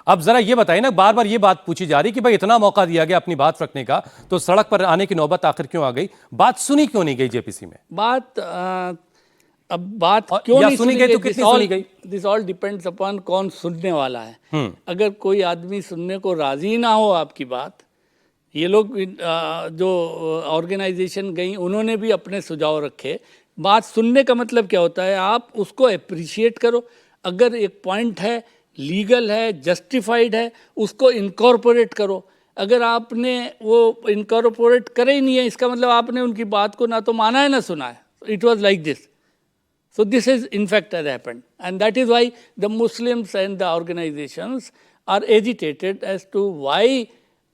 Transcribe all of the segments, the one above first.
अब जरा ये बताइए ना, बार बार ये बात पूछी जा रही कि भाई इतना मौका दिया गया अपनी बात रखने का, तो सड़क पर आने की नौबत आखिर क्यों आ गई? बात सुनी क्यों नहीं गई जेपीसी में? अब बात क्यों नहीं सुनी गई तो कितनी सुनी गई? दिस ऑल डिपेंड्स अपॉन कौन सुनने वाला है। अगर कोई आदमी सुनने को राजी ना हो आपकी बात, ये लोग जो ऑर्गेनाइजेशन गई उन्होंने भी अपने सुझाव रखे। बात सुनने का मतलब क्या होता है? आप उसको अप्रिशिएट करो। अगर एक पॉइंट है, लीगल है, जस्टिफाइड है, उसको इनकॉर्पोरेट करो। अगर आपने वो इनकॉर्पोरेट करे ही नहीं है, इसका मतलब आपने उनकी बात को ना तो माना है ना सुना है। It was like this. So this is in fact has happened, and that is why the Muslims and the organizations are agitated as to why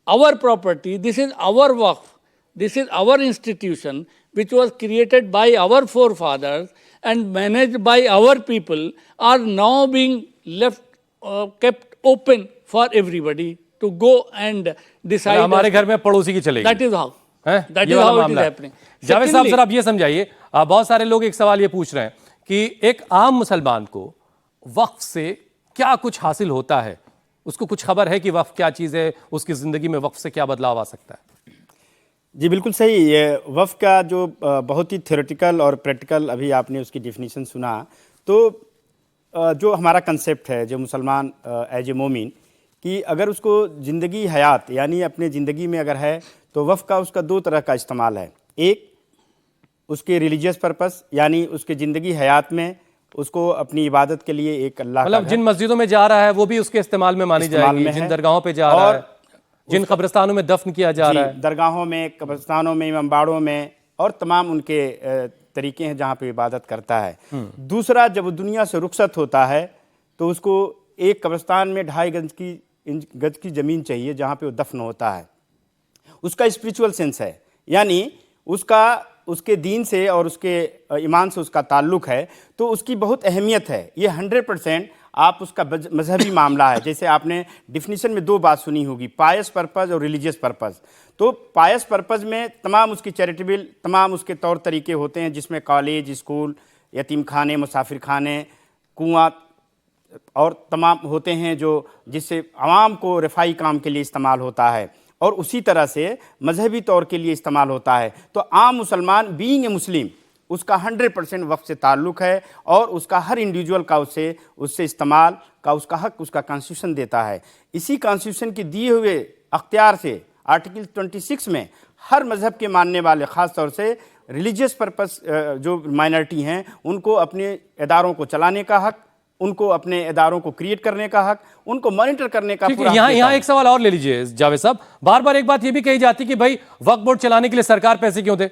our property, this is our waqf, this is our institution which was created by our forefathers and managed by our people, are now being left kept open for everybody to go and decide. हमारे घर में पड़ोसी की चलेगी. That is how. That ये is वाला how it is मामला है. happening. जावेद साहब सर, आप ये समझाइए, बहुत सारे लोग एक सवाल ये पूछ रहे हैं कि एक आम मुसलमान को वक्फ से क्या कुछ हासिल होता है? उसको कुछ खबर है कि वक्फ क्या चीज़ है? उसकी ज़िंदगी में वक्फ से क्या बदलाव आ सकता है? जी बिल्कुल सही। ये वक्फ का जो बहुत ही थ्योरेटिकल और प्रैक्टिकल अभी आपने उसकी डेफिनेशन सुना, तो जो हमारा कंसेप्ट है जो मुसलमान एज ए मोमिन कि अगर उसको ज़िंदगी हयात यानी अपने ज़िंदगी में अगर है तो वक्फ का उसका दो तरह का इस्तेमाल है। एक उसके रिलीजियस पर्पस यानी उसके ज़िंदगी हयात में उसको अपनी इबादत के लिए एक अल्लाह मतलब जिन मस्जिदों में जा रहा है वो भी उसके इस्तेमाल में मानी जाएगी, जिन दरगाहों पे जा रहा है, जिन कब्रिस्तानों में दफन किया जा रहा है, दरगाहों में, कब्रिस्तानों में, इमामबाड़ों में और तमाम उनके तरीके हैं जहाँ पे इबादत करता है। दूसरा, जब वो दुनिया से रुखसत होता है तो उसको एक कब्रिस्तान में 2.5 गज की ज़मीन चाहिए जहाँ पे वो दफन होता है। उसका स्पिरिचुअल सेंस है, यानी उसके दीन से और उसके ईमान से उसका ताल्लुक़ है, तो उसकी बहुत अहमियत है। ये 100% आप उसका मजहबी मामला है। जैसे आपने डिफिनीशन में दो बात सुनी होगी, पायस पर्पज़ और रिलीजियस पर्पज़। तो पायस पर्पज़ में तमाम उसकी चैरिटेबल तमाम उसके तौर तरीके होते हैं, जिसमें कॉलेज, स्कूल, यतीम खाने, मुसाफिर खाने, कुआँ और तमाम होते हैं जो जिससे आवाम को रफ़ाई काम के लिए इस्तेमाल होता है, और उसी तरह से मजहबी तौर के लिए इस्तेमाल होता है। तो आम मुसलमान बीइंग ए मुस्लिम उसका 100% वक्फ से ताल्लुक़ है और उसका हर इंडिविजुअल का उससे इस्तेमाल का उसका हक उसका कॉन्स्टिट्यूशन देता है। इसी कॉन्स्टिट्यूशन के दिए हुए अख्तियार से आर्टिकल 26 में हर मज़हब के मानने वाले, ख़ास तौर से रिलीजियस पर्पस जो माइनॉरिटी हैं, उनको अपने इदारों को चलाने का हक, उनको अपने इदारों को क्रिएट करने का हक, उनको मॉनिटर करने का पूरा। यहाँ एक सवाल और ले लीजिए जावेद साहब। बार बार एक बात ये भी कही जाती कि भाई वक्फ बोर्ड चलाने के लिए सरकार पैसे क्यों दे?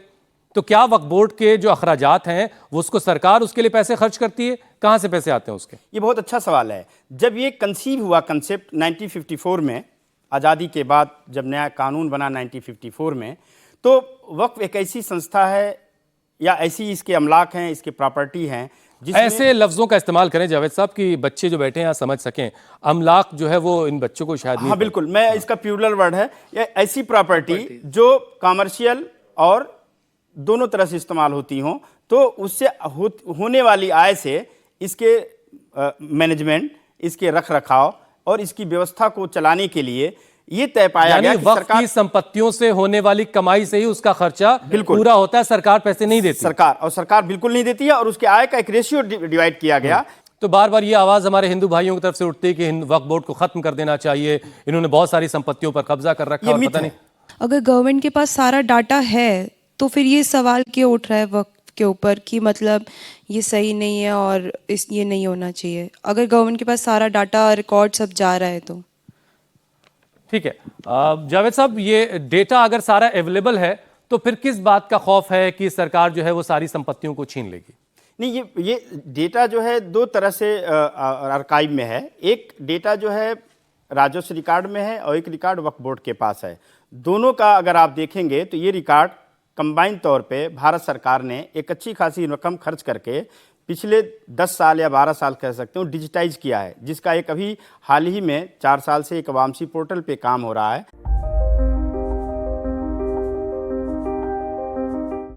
तो क्या वक्फ बोर्ड के जो अखराजात हैं वो उसको सरकार उसके लिए पैसे खर्च करती है? कहाँ से पैसे आते हैं उसके? ये बहुत अच्छा सवाल है। जब ये कंसीव हुआ कंसेप्ट 1954 में, आज़ादी के बाद जब नया कानून बना 1954 में, तो वक्फ एक ऐसी संस्था है या ऐसी इसके अमलाक हैं, इसके प्रॉपर्टी हैं, ऐसे लफ्जों का इस्तेमाल करें जावेद साहब कि बच्चे जो बैठे हैं यहाँ समझ सकें। अमलाक जो है वो इन बच्चों को शायद हाँ बिल्कुल, मैं इसका प्लूरल वर्ड है। ये ऐसी प्रॉपर्टी जो कमर्शियल और दोनों तरह से इस्तेमाल होती हों, तो उससे होने वाली आय से इसके मैनेजमेंट, इसके रख रखाव और इसकी व्यवस्था को चलाने के लिए ये तय पाया गया कि वक्फ की संपत्तियों से होने वाली कमाई से ही उसका खर्चा पूरा होता है, सरकार पैसे नहीं देती। सरकार बिल्कुल नहीं देती है, और उसके आय का एक रेशियो डिवाइड किया गया। तो बार बार ये आवाज हमारे हिंदू भाइयों की तरफ से उठती है कि वक्फ बोर्ड को खत्म कर देना चाहिए, इन्होंने बहुत सारी संपत्तियों पर कब्जा कर रखा है, पता नहीं। अगर गवर्नमेंट के पास सारा डाटा है तो फिर ये सवाल क्यों उठ रहा है वक्फ के ऊपर कि मतलब ये सही नहीं है और ये नहीं होना चाहिए? अगर गवर्नमेंट के पास सारा डाटा, रिकॉर्ड सब जा रहा है तो ठीक है। जावेद साहब, ये डेटा अगर सारा अवेलेबल है तो फिर किस बात का खौफ है कि सरकार जो है वो सारी संपत्तियों को छीन लेगी? नहीं, ये डेटा जो है दो तरह से आर्काइव में है। एक डेटा जो है राजस्व रिकॉर्ड में है और एक रिकॉर्ड वक्फ बोर्ड के पास है। दोनों का अगर आप देखेंगे तो ये रिकॉर्ड कंबाइंड तौर पे भारत सरकार ने एक अच्छी खासी रकम खर्च करके पिछले 10 साल या 12 साल कह सकते हो डिजिटाइज किया है, जिसका एक अभी हाल ही में 4 साल से एक वामसी पोर्टल पे काम हो रहा है।